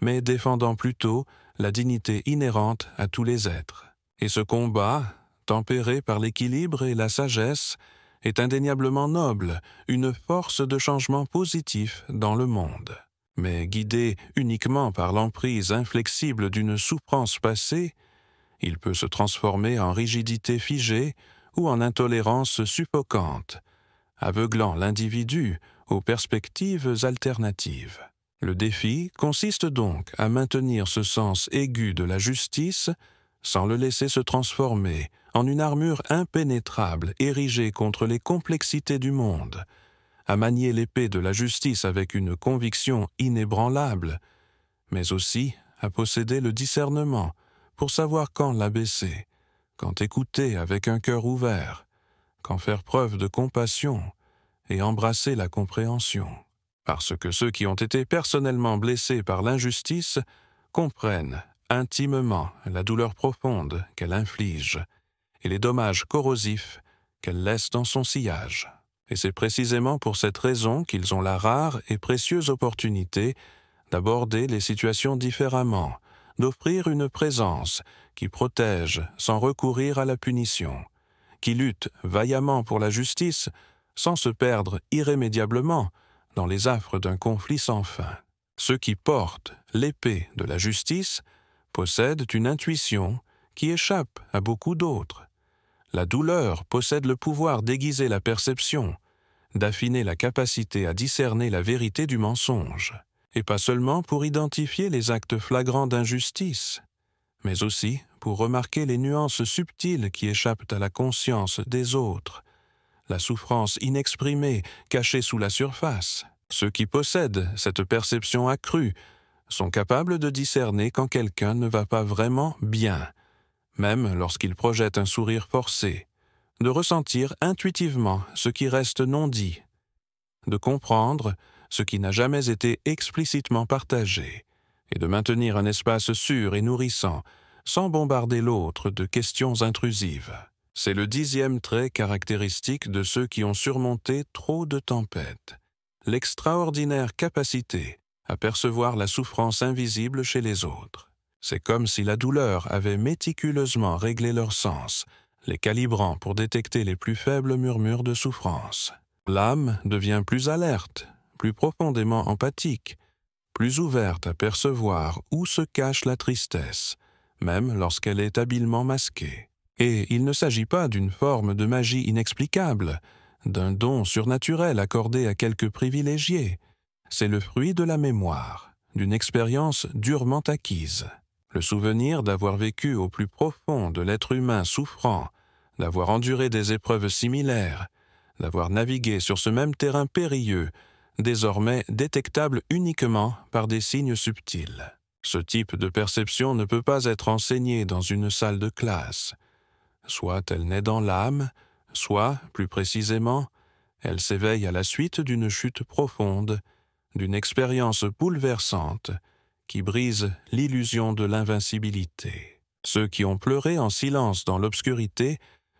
mais défendant plutôt la dignité inhérente à tous les êtres. Et ce combat, tempéré par l'équilibre et la sagesse, est indéniablement noble, une force de changement positif dans le monde. Mais guidé uniquement par l'emprise inflexible d'une souffrance passée, il peut se transformer en rigidité figée ou en intolérance suffocante, aveuglant l'individu aux perspectives alternatives. Le défi consiste donc à maintenir ce sens aigu de la justice sans le laisser se transformer en une armure impénétrable érigée contre les complexités du monde, à manier l'épée de la justice avec une conviction inébranlable, mais aussi à posséder le discernement pour savoir quand l'abaisser, quand écouter avec un cœur ouvert, quand faire preuve de compassion et embrasser la compréhension. Parce que ceux qui ont été personnellement blessés par l'injustice comprennent intimement la douleur profonde qu'elle inflige et les dommages corrosifs qu'elle laisse dans son sillage. Et c'est précisément pour cette raison qu'ils ont la rare et précieuse opportunité d'aborder les situations différemment, d'offrir une présence qui protège sans recourir à la punition, qui lutte vaillamment pour la justice sans se perdre irrémédiablement dans les affres d'un conflit sans fin. Ceux qui portent l'épée de la justice possèdent une intuition qui échappe à beaucoup d'autres. La douleur possède le pouvoir d'aiguiser la perception, d'affiner la capacité à discerner la vérité du mensonge, et pas seulement pour identifier les actes flagrants d'injustice, mais aussi pour remarquer les nuances subtiles qui échappent à la conscience des autres, la souffrance inexprimée cachée sous la surface. Ceux qui possèdent cette perception accrue sont capables de discerner quand quelqu'un ne va pas vraiment bien, même lorsqu'il projette un sourire forcé, de ressentir intuitivement ce qui reste non dit, de comprendre ce qui n'a jamais été explicitement partagé, et de maintenir un espace sûr et nourrissant, sans bombarder l'autre de questions intrusives. C'est le 10e trait caractéristique de ceux qui ont surmonté trop de tempêtes, l'extraordinaire capacité à percevoir la souffrance invisible chez les autres. C'est comme si la douleur avait méticuleusement réglé leurs sens, les calibrant pour détecter les plus faibles murmures de souffrance. L'âme devient plus alerte, plus profondément empathique, plus ouverte à percevoir où se cache la tristesse, même lorsqu'elle est habilement masquée. Et il ne s'agit pas d'une forme de magie inexplicable, d'un don surnaturel accordé à quelques privilégiés. C'est le fruit de la mémoire, d'une expérience durement acquise. Le souvenir d'avoir vécu au plus profond de l'être humain souffrant, d'avoir enduré des épreuves similaires, d'avoir navigué sur ce même terrain périlleux, désormais détectable uniquement par des signes subtils. Ce type de perception ne peut pas être enseigné dans une salle de classe. Soit elle naît dans l'âme, soit, plus précisément, elle s'éveille à la suite d'une chute profonde, d'une expérience bouleversante qui brise l'illusion de l'invincibilité. Ceux qui ont pleuré en silence dans l'obscurité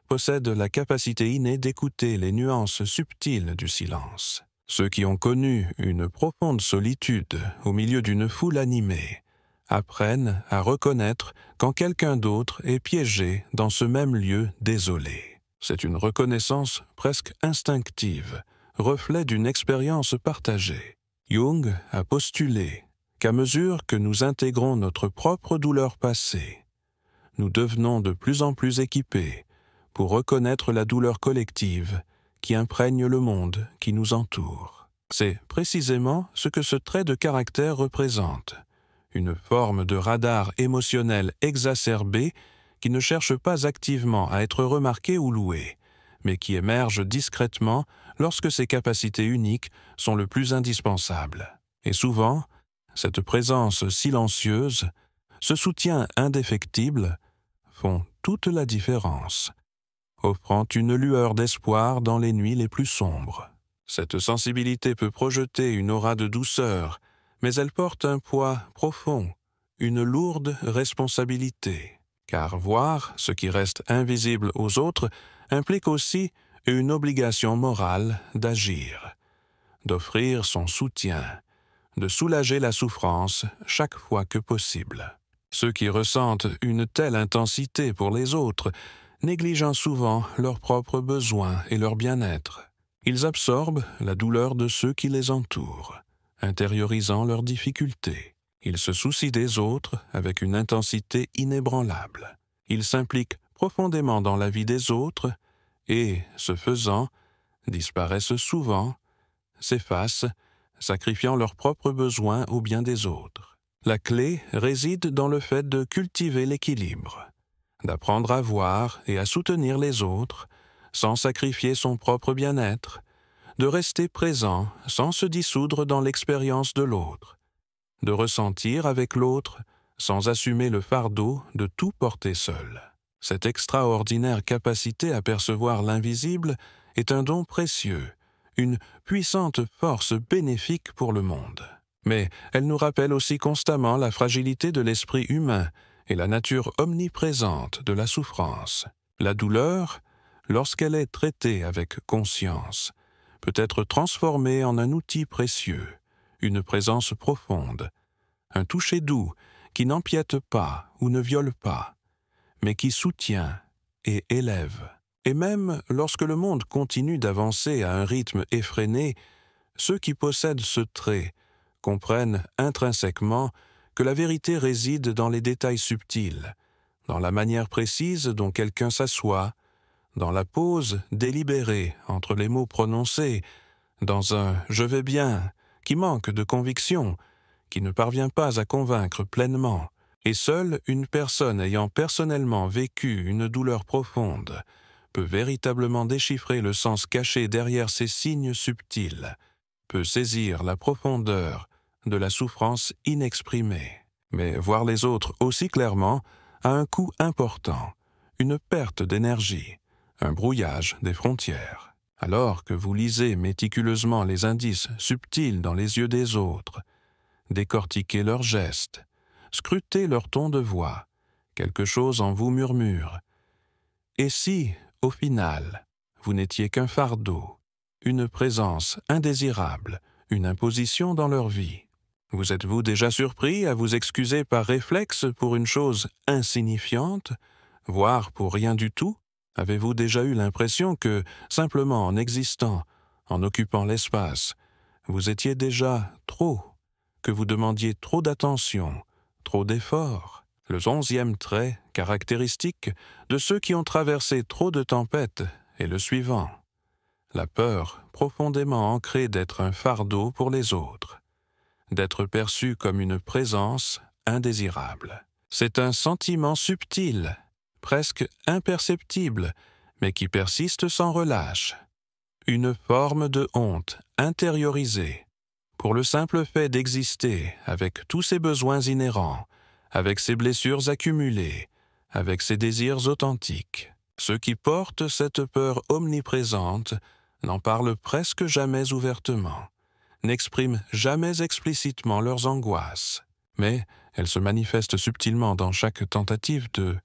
possèdent la capacité innée d'écouter les nuances subtiles du silence. Ceux qui ont connu une profonde solitude au milieu d'une foule animée apprennent à reconnaître quand quelqu'un d'autre est piégé dans ce même lieu désolé. C'est une reconnaissance presque instinctive, reflet d'une expérience partagée. Jung a postulé qu'à mesure que nous intégrons notre propre douleur passée, nous devenons de plus en plus équipés pour reconnaître la douleur collective qui imprègne le monde qui nous entoure. C'est précisément ce que ce trait de caractère représente, une forme de radar émotionnel exacerbé qui ne cherche pas activement à être remarqué ou loué, mais qui émerge discrètement lorsque ses capacités uniques sont le plus indispensables. Et souvent, cette présence silencieuse, ce soutien indéfectible, font toute la différence, offrant une lueur d'espoir dans les nuits les plus sombres. Cette sensibilité peut projeter une aura de douceur, mais elle porte un poids profond, une lourde responsabilité. Car voir ce qui reste invisible aux autres implique aussi une obligation morale d'agir, d'offrir son soutien, de soulager la souffrance chaque fois que possible. Ceux qui ressentent une telle intensité pour les autres, négligeant souvent leurs propres besoins et leur bien-être, ils absorbent la douleur de ceux qui les entourent, intériorisant leurs difficultés. Ils se soucient des autres avec une intensité inébranlable. Ils s'impliquent profondément dans la vie des autres et, ce faisant, disparaissent souvent, s'effacent, sacrifiant leurs propres besoins au bien des autres. La clé réside dans le fait de cultiver l'équilibre, d'apprendre à voir et à soutenir les autres sans sacrifier son propre bien-être, de rester présent sans se dissoudre dans l'expérience de l'autre, de ressentir avec l'autre sans assumer le fardeau de tout porter seul. Cette extraordinaire capacité à percevoir l'invisible est un don précieux, une puissante force bénéfique pour le monde. Mais elle nous rappelle aussi constamment la fragilité de l'esprit humain et la nature omniprésente de la souffrance. La douleur, lorsqu'elle est traitée avec conscience, peut être transformée en un outil précieux, une présence profonde, un toucher doux qui n'empiète pas ou ne viole pas, mais qui soutient et élève. Et même lorsque le monde continue d'avancer à un rythme effréné, ceux qui possèdent ce trait comprennent intrinsèquement que la vérité réside dans les détails subtils, dans la manière précise dont quelqu'un s'assoit, dans la pause délibérée entre les mots prononcés, dans un « je vais bien » qui manque de conviction, qui ne parvient pas à convaincre pleinement, et seule une personne ayant personnellement vécu une douleur profonde peut véritablement déchiffrer le sens caché derrière ces signes subtils, peut saisir la profondeur de la souffrance inexprimée. Mais voir les autres aussi clairement a un coût important, une perte d'énergie, un brouillage des frontières. Alors que vous lisez méticuleusement les indices subtils dans les yeux des autres, décortiquez leurs gestes, scrutez leur ton de voix, quelque chose en vous murmure. Et si, au final, vous n'étiez qu'un fardeau, une présence indésirable, une imposition dans leur vie? Vous êtes-vous déjà surpris à vous excuser par réflexe pour une chose insignifiante, voire pour rien du tout? Avez-vous déjà eu l'impression que, simplement en existant, en occupant l'espace, vous étiez déjà trop, que vous demandiez trop d'attention, trop d'efforts? Le 11e trait caractéristique de ceux qui ont traversé trop de tempêtes est le suivant: la peur profondément ancrée d'être un fardeau pour les autres, d'être perçu comme une présence indésirable. C'est un sentiment subtil, presque imperceptible, mais qui persiste sans relâche. Une forme de honte intériorisée, pour le simple fait d'exister avec tous ses besoins inhérents, avec ses blessures accumulées, avec ses désirs authentiques. Ceux qui portent cette peur omniprésente n'en parlent presque jamais ouvertement, n'expriment jamais explicitement leurs angoisses, mais elles se manifestent subtilement dans chaque tentative de